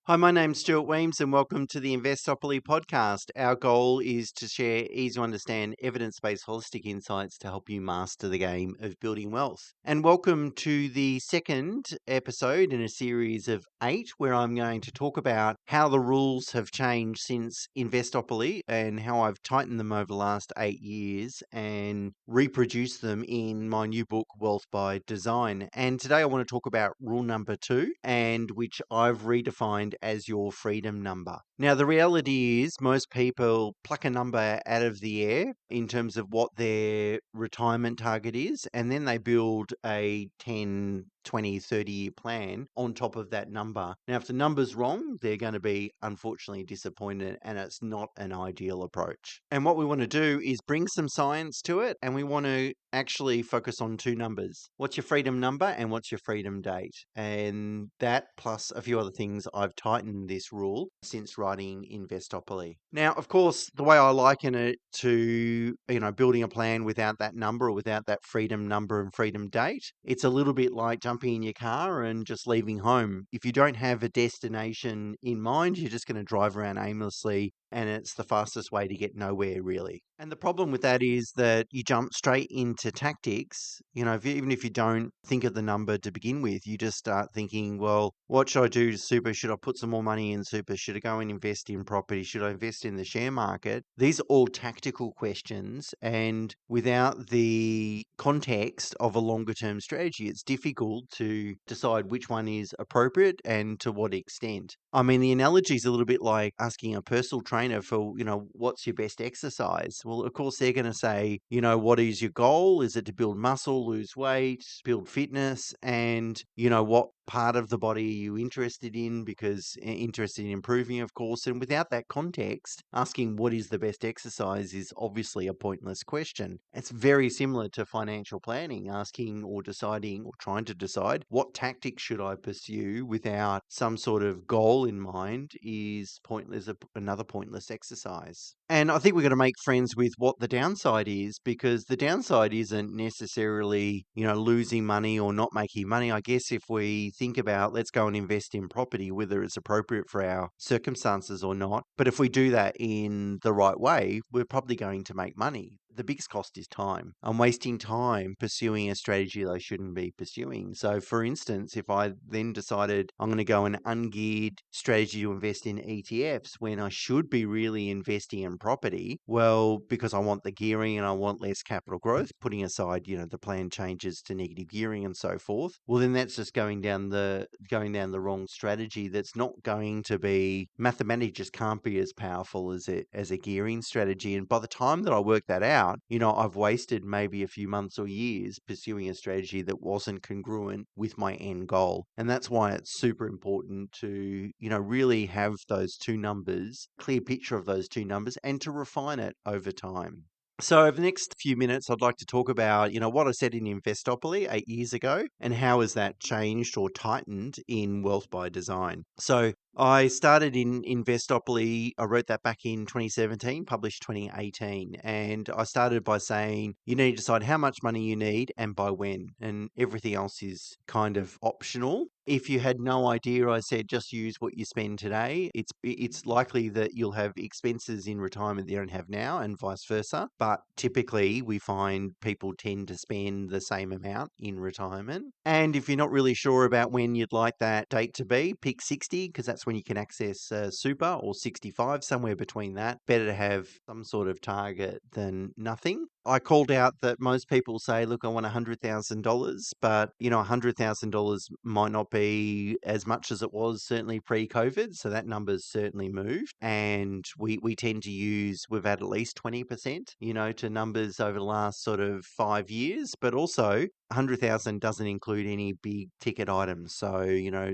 Hi, my name's Stuart Weems, and welcome to the Investopoly podcast. Our goal is to share easy to understand evidence based holistic insights to help you master the game of building wealth. And welcome to the second episode in a series of 8, where I'm going to talk about how the rules have changed since Investopoly and how I've tightened them over the last 8 years and reproduced them in my new book, Wealth by Design. And today I want to talk about rule number 2, and which I've redefined as your freedom number. Now, the reality is most people pluck a number out of the air in terms of what their retirement target is, and then they build a 10, 20, 30-year plan on top of that number. Now, if the number's wrong, they're going to be unfortunately disappointed, and it's not an ideal approach. And what we want to do is bring some science to it, and we want to actually focus on 2 numbers. What's your freedom number and what's your freedom date? And that plus a few other things, I've tightened this rule since writing Investopoly. Now, of course, the way I liken it to, building a plan without that number or without that freedom number and freedom date, it's a little bit like jumping in your car and just leaving home. If you don't have a destination in mind, you're just going to drive around aimlessly, and it's the fastest way to get nowhere, really. And the problem with that is that you jump straight into tactics. Even if you don't think of the number to begin with, you just start thinking, well, what should I do to super? Should I put some more money in super? Should I go and invest in property? Should I invest in the share market? These are all tactical questions. And without the context of a longer term strategy, it's difficult to decide which one is appropriate and to what extent. I mean, the analogy is a little bit like asking a personal trainer for, what's your best exercise? Well, of course, they're going to say, what is your goal? Is it to build muscle, lose weight, build fitness? And, what part of the body are you interested in? Because interested in improving, of course. And without that context, asking what is the best exercise is obviously a pointless question. It's very similar to financial planning, asking or deciding or trying to decide what tactics should I pursue without some sort of goal in mind is pointless, another pointless exercise. And I think we're going to make friends with what the downside is, because the downside isn't necessarily, losing money or not making money. I guess if we think about, let's go and invest in property, whether it's appropriate for our circumstances or not. But if we do that in the right way, we're probably going to make money. The biggest cost is time. I'm wasting time pursuing a strategy that I shouldn't be pursuing. So, for instance, if I then decided I'm going to go an ungeared strategy to invest in ETFs when I should be really investing in property, well, because I want the gearing and I want less capital growth, putting aside, the plan changes to negative gearing and so forth, well, then that's just going down the wrong strategy. That's not going to be, mathematically just can't be as powerful as a gearing strategy. And by the time that I work that out, I've wasted maybe a few months or years pursuing a strategy that wasn't congruent with my end goal. And that's why it's super important to, really have those 2 numbers, clear picture of those 2 numbers, and to refine it over time. So over the next few minutes, I'd like to talk about, what I said in Investopoly 8 years ago and how has that changed or tightened in Wealth by Design. So I started in Investopoly. I wrote that back in 2017, published 2018. And I started by saying you need to decide how much money you need and by when. And everything else is kind of optional. If you had no idea, I said just use what you spend today. It's likely that you'll have expenses in retirement that you don't have now, and vice versa. But typically, we find people tend to spend the same amount in retirement. And if you're not really sure about when you'd like that date to be, pick 60, because that's when you can access super, or 65, somewhere between that. Better to have some sort of target than nothing. I called out that most people say, look, I want $100,000, but, $100,000 might not be as much as it was certainly pre-COVID. So that number's certainly moved. And we tend to we've had at least 20%, to numbers over the last sort of 5 years, but also 100,000 doesn't include any big ticket items. So,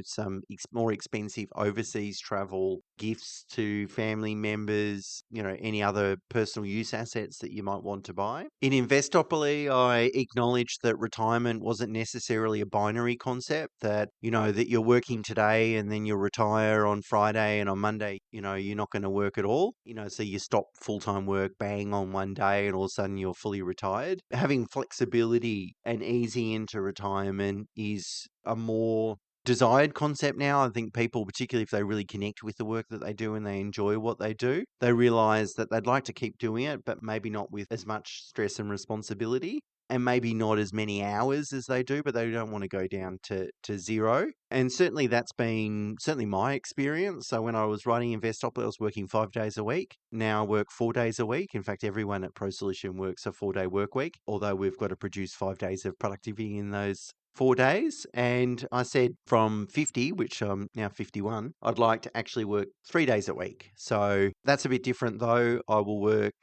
some more expensive overseas travel, gifts to family members, any other personal use assets that you might want to buy. In Investopoly, I acknowledged that retirement wasn't necessarily a binary concept, that, that you're working today and then you'll retire on Friday, and on Monday, you're not going to work at all. So you stop full-time work, bang, on one day, and all of a sudden you're fully retired. Having flexibility and easing into retirement is a more desired concept now. I think people, particularly if they really connect with the work that they do and they enjoy what they do, they realize that they'd like to keep doing it, but maybe not with as much stress and responsibility. And maybe not as many hours as they do, but they don't want to go down to zero. And certainly that's been certainly my experience. So when I was writing Investopoly, I was working 5 days a week. Now I work 4 days a week. In fact, everyone at Pro Solution works a 4-day work week, although we've got to produce 5 days of productivity in those 4 days. And I said from 50, which I'm now 51, I'd like to actually work 3 days a week. So that's a bit different though.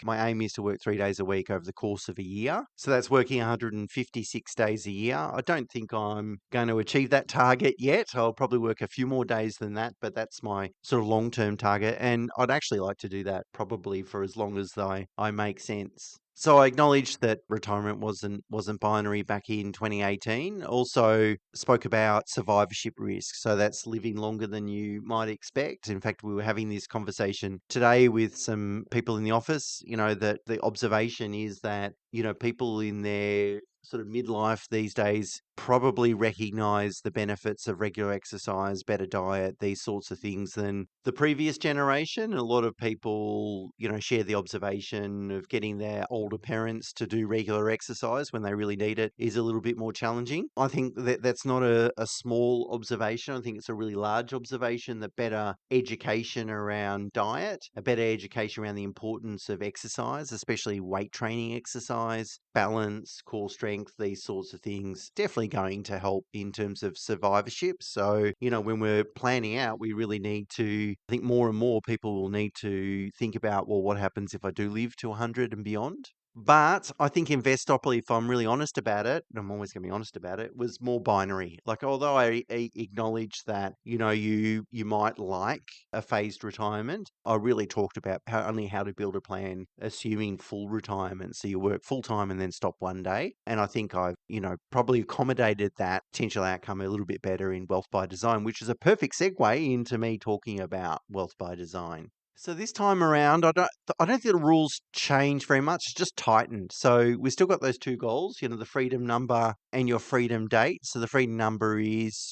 My aim is to work 3 days a week over the course of a year. So that's working 156 days a year. I don't think I'm going to achieve that target yet. I'll probably work a few more days than that, but that's my sort of long-term target. And I'd actually like to do that probably for as long as I make sense. So I acknowledged that retirement wasn't binary back in 2018. Also spoke about survivorship risk. So that's living longer than you might expect. In fact, we were having this conversation today with some people in the office, that the observation is that, people in their sort of midlife these days probably recognize the benefits of regular exercise, better diet, these sorts of things than the previous generation. A lot of people, share the observation of getting their older parents to do regular exercise when they really need it is a little bit more challenging. I think that that's not a small observation. I think it's a really large observation that better education around diet, a better education around the importance of exercise, especially weight training exercise, balance, core strength, these sorts of things, definitely going to help in terms of survivorship. So, when we're planning out, we really need to, I think more and more people will need to think about, well, what happens if I do live to 100 and beyond? But I think Investopoly, if I'm really honest about it, and I'm always going to be honest about it, was more binary. Like, although I acknowledge that, you might like a phased retirement, I really talked about only how to build a plan assuming full retirement. So you work full time and then stop one day. And I think I've, probably accommodated that potential outcome a little bit better in Wealth by Design, which is a perfect segue into me talking about Wealth by Design. So this time around, I don't think the rules change very much. It's just tightened. So we've still got those two goals, the freedom number and your freedom date. So the freedom number is,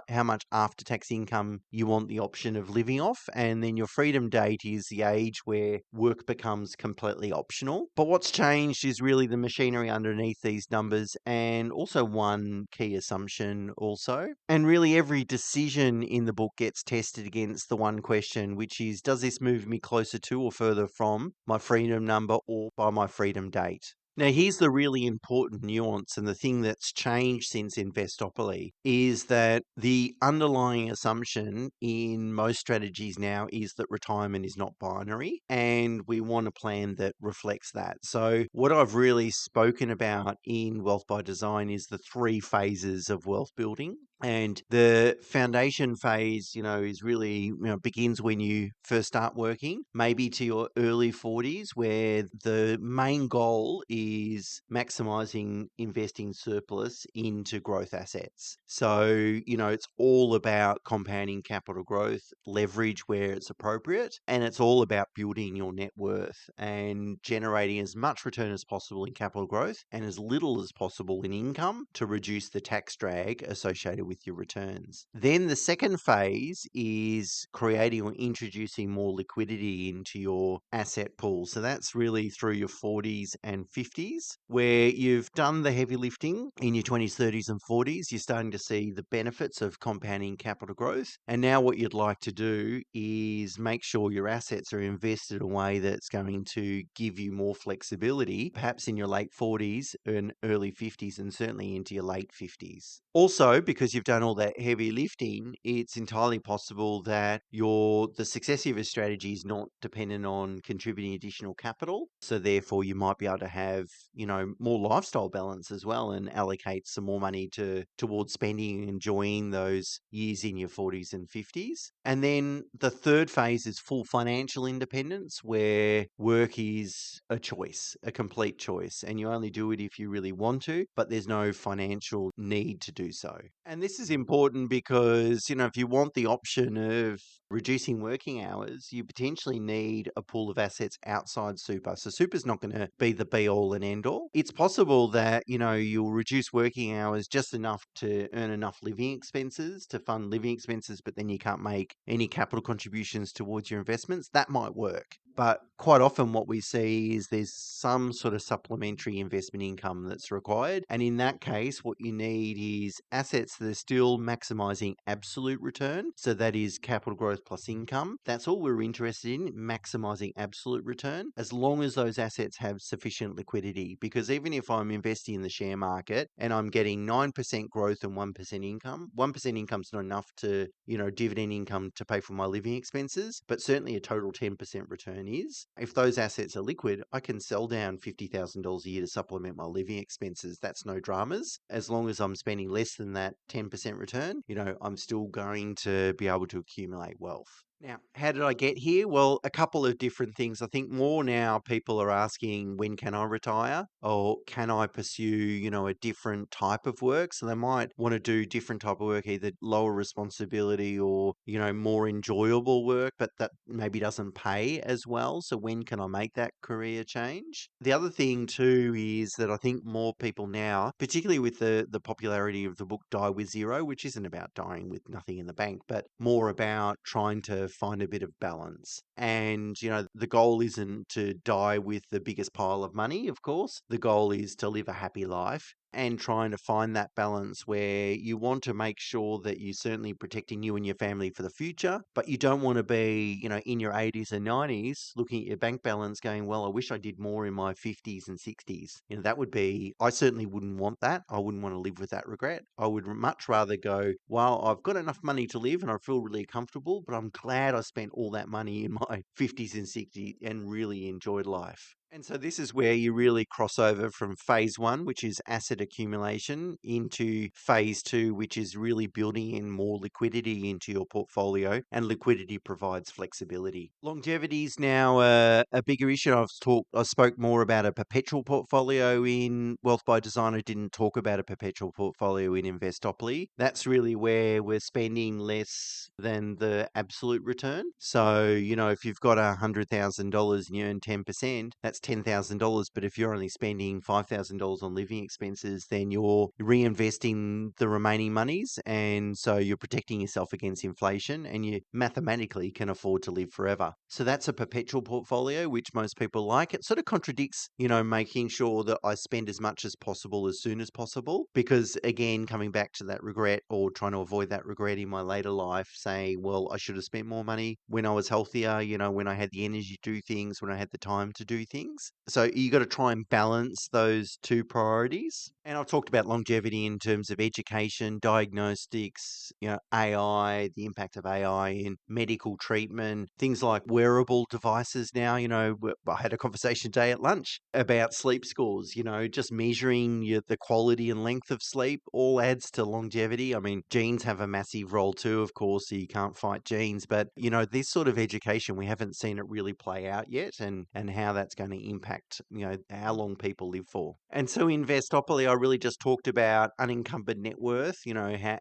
how much after-tax income you want the option of living off. And then your freedom date is the age where work becomes completely optional. But what's changed is really the machinery underneath these numbers and also one key assumption also. And really every decision in the book gets tested against the one question, which is, does this move me closer to or further from my freedom number or by my freedom date? Now, here's the really important nuance, and the thing that's changed since Investopoly is that the underlying assumption in most strategies now is that retirement is not binary, and we want a plan that reflects that. So what I've really spoken about in Wealth by Design is the 3 phases of wealth building. And the foundation phase, is really, begins when you first start working, maybe to your early 40s, where the main goal is maximizing investing surplus into growth assets. So, it's all about compounding capital growth, leverage where it's appropriate, and it's all about building your net worth and generating as much return as possible in capital growth and as little as possible in income to reduce the tax drag associated with your returns. Then the second phase is creating or introducing more liquidity into your asset pool. So that's really through your 40s and 50s, where you've done the heavy lifting in your 20s, 30s, and 40s. You're starting to see the benefits of compounding capital growth. And now what you'd like to do is make sure your assets are invested in a way that's going to give you more flexibility, perhaps in your late 40s and early 50s, and certainly into your late 50s. Also, because you've done all that heavy lifting, it's entirely possible that the success of your strategy is not dependent on contributing additional capital. So therefore you might be able to have, more lifestyle balance as well and allocate some more money towards spending and enjoying those years in your 40s and 50s. And then the third phase is full financial independence, where work is a choice, a complete choice, and you only do it if you really want to, but there's no financial need to do so. And this is important because, if you want the option of reducing working hours, you potentially need a pool of assets outside super. So super's not going to be the be all and end all. It's possible that, you'll reduce working hours just enough to earn enough living expenses to fund living expenses, but then you can't make any capital contributions towards your investments. That might work. But quite often what we see is there's some sort of supplementary investment income that's required. And in that case, what you need is assets that are still maximizing absolute return. So that is capital growth plus income. That's all we're interested in, maximizing absolute return, as long as those assets have sufficient liquidity. Because even if I'm investing in the share market and I'm getting 9% growth and 1% income, 1% income is not enough to, dividend income to pay for my living expenses, but certainly a total 10% return is. If those assets are liquid, I can sell down $50,000 a year to supplement my living expenses. That's no dramas. As long as I'm spending less than that 10% return, I'm still going to be able to accumulate wealth. Now, how did I get here? Well, a couple of different things. I think more now people are asking, when can I retire? Or can I pursue, a different type of work? So they might want to do different type of work, either lower responsibility or, more enjoyable work, but that maybe doesn't pay as well. So when can I make that career change? The other thing too is that I think more people now, particularly with the popularity of the book Die with Zero, which isn't about dying with nothing in the bank, but more about trying to find a bit of balance. And, the goal isn't to die with the biggest pile of money, of course. The goal is to live a happy life and trying to find that balance where you want to make sure that you're certainly protecting you and your family for the future, but you don't want to be, in your 80s and 90s looking at your bank balance going, well, I wish I did more in my 50s and 60s. That would be, I certainly wouldn't want that. I wouldn't want to live with that regret. I would much rather go, well, I've got enough money to live and I feel really comfortable, but I'm glad I spent all that money in my 50s and 60s and really enjoyed life. And so this is where you really cross over from phase one, which is asset accumulation, into phase two, which is really building in more liquidity into your portfolio, and liquidity provides flexibility. Longevity is now a bigger issue. I spoke more about a perpetual portfolio in Wealth by Design. I didn't talk about a perpetual portfolio in Investopoly. That's really where we're spending less than the absolute return. So, if you've got $100,000 and you earn 10%, that's $10,000. But if you're only spending $5,000 on living expenses, then you're reinvesting the remaining monies. And so you're protecting yourself against inflation and you mathematically can afford to live forever. So that's a perpetual portfolio, which most people like. It sort of contradicts, making sure that I spend as much as possible as soon as possible. Because again, coming back to that regret or trying to avoid that regret in my later life, saying, well, I should have spent more money when I was healthier, when I had the energy to do things, when I had the time to do things. So you got to try and balance those two priorities. And I've talked about longevity in terms of education, diagnostics, AI, the impact of AI in medical treatment, things like wearable devices now. I had a conversation today at lunch about sleep scores, just measuring the quality and length of sleep all adds to longevity. I mean, genes have a massive role too, of course, so you can't fight genes. But, this sort of education, we haven't seen it really play out yet and how that's going to impact, how long people live for. And so Investopoly, I really just talked about unencumbered net worth,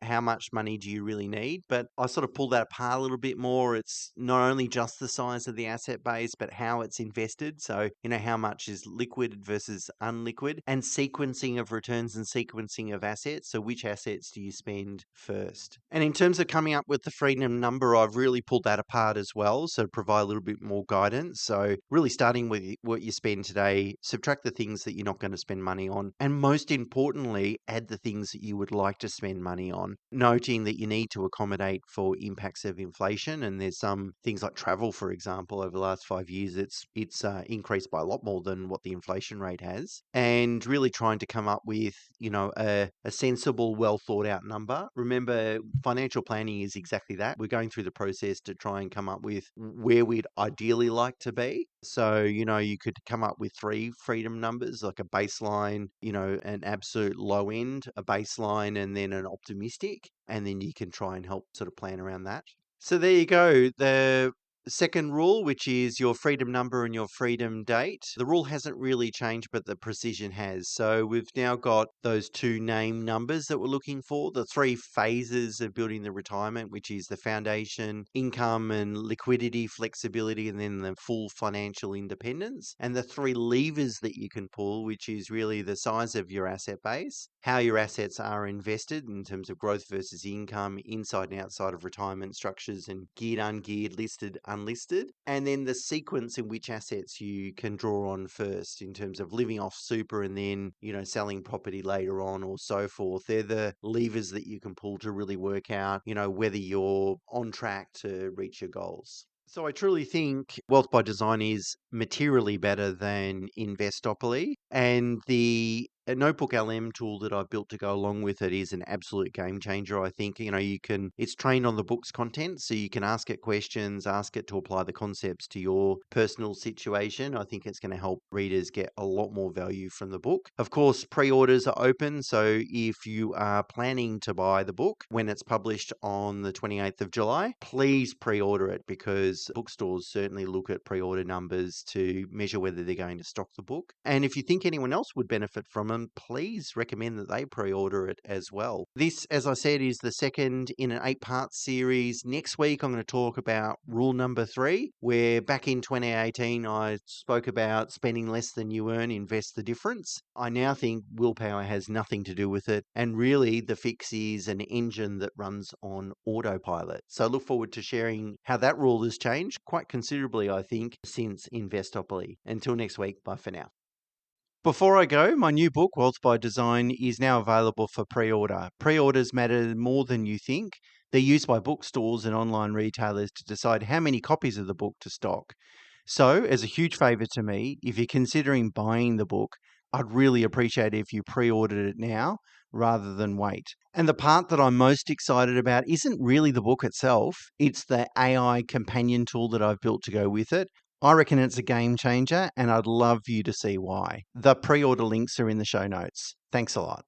how much money do you really need? But I sort of pulled that apart a little bit more. It's not only just the size of the asset base, but how it's invested. So, how much is liquid versus unliquid, and sequencing of returns and sequencing of assets. So which assets do you spend first? And in terms of coming up with the freedom number, I've really pulled that apart as well. So provide a little bit more guidance. So really starting with what you spend today, subtract the things that you're not going to spend money on. And most importantly, add the things that you would like to spend money on, noting that you need to accommodate for impacts of inflation. And there's some things like travel, for example, over the last 5 years, it's increased by a lot more than what the inflation rate has. And really trying to come up with, a sensible, well thought out number. Remember, financial planning is exactly that. We're going through the process to try and come up with where we'd ideally like to be. So, you could come up with 3 freedom numbers, like a baseline, an absolute low end, a baseline, and then an optimistic. And then you can try and help sort of plan around that. So there you go. Second rule, which is your freedom number and your freedom date. The rule hasn't really changed, but the precision has. So we've now got those two name numbers that we're looking for, the three phases of building the retirement, which is the foundation, income and liquidity, flexibility, and then the full financial independence. And the three levers that you can pull, which is really the size of your asset base, how your assets are invested in terms of growth versus income, inside and outside of retirement structures, and geared, ungeared, listed, unlisted, and then the sequence in which assets you can draw on first in terms of living off super and then, selling property later on or so forth. They're the levers that you can pull to really work out, whether you're on track to reach your goals. So I truly think Wealth by Design is materially better than Investopoly, and the Notebook LM tool that I've built to go along with it is an absolute game changer. I think, it's trained on the book's content, so you can ask it questions, ask it to apply the concepts to your personal situation. I think it's going to help readers get a lot more value from the book. Of course, pre-orders are open, so if you are planning to buy the book when it's published on the 28th of July, please pre-order it, because bookstores certainly look at pre-order numbers to measure whether they're going to stock the book. And if you think anyone else would benefit from them, please recommend that they pre-order it as well. This, as I said, is the second in an 8-part series. Next week, I'm going to talk about rule number 3, where back in 2018, I spoke about spending less than you earn, invest the difference. I now think willpower has nothing to do with it, and really the fix is an engine that runs on autopilot. So I look forward to sharing how that rule has changed quite considerably, I think, since Investopoly. Until next week, bye for now. Before I go, my new book, Wealth by Design, is now available for pre-order. Pre-orders matter more than you think. They're used by bookstores and online retailers to decide how many copies of the book to stock. So, as a huge favour to me, if you're considering buying the book, I'd really appreciate it if you pre-ordered it now rather than wait. And the part that I'm most excited about isn't really the book itself, it's the AI companion tool that I've built to go with it. I reckon it's a game changer, and I'd love you to see why. The pre-order links are in the show notes. Thanks a lot.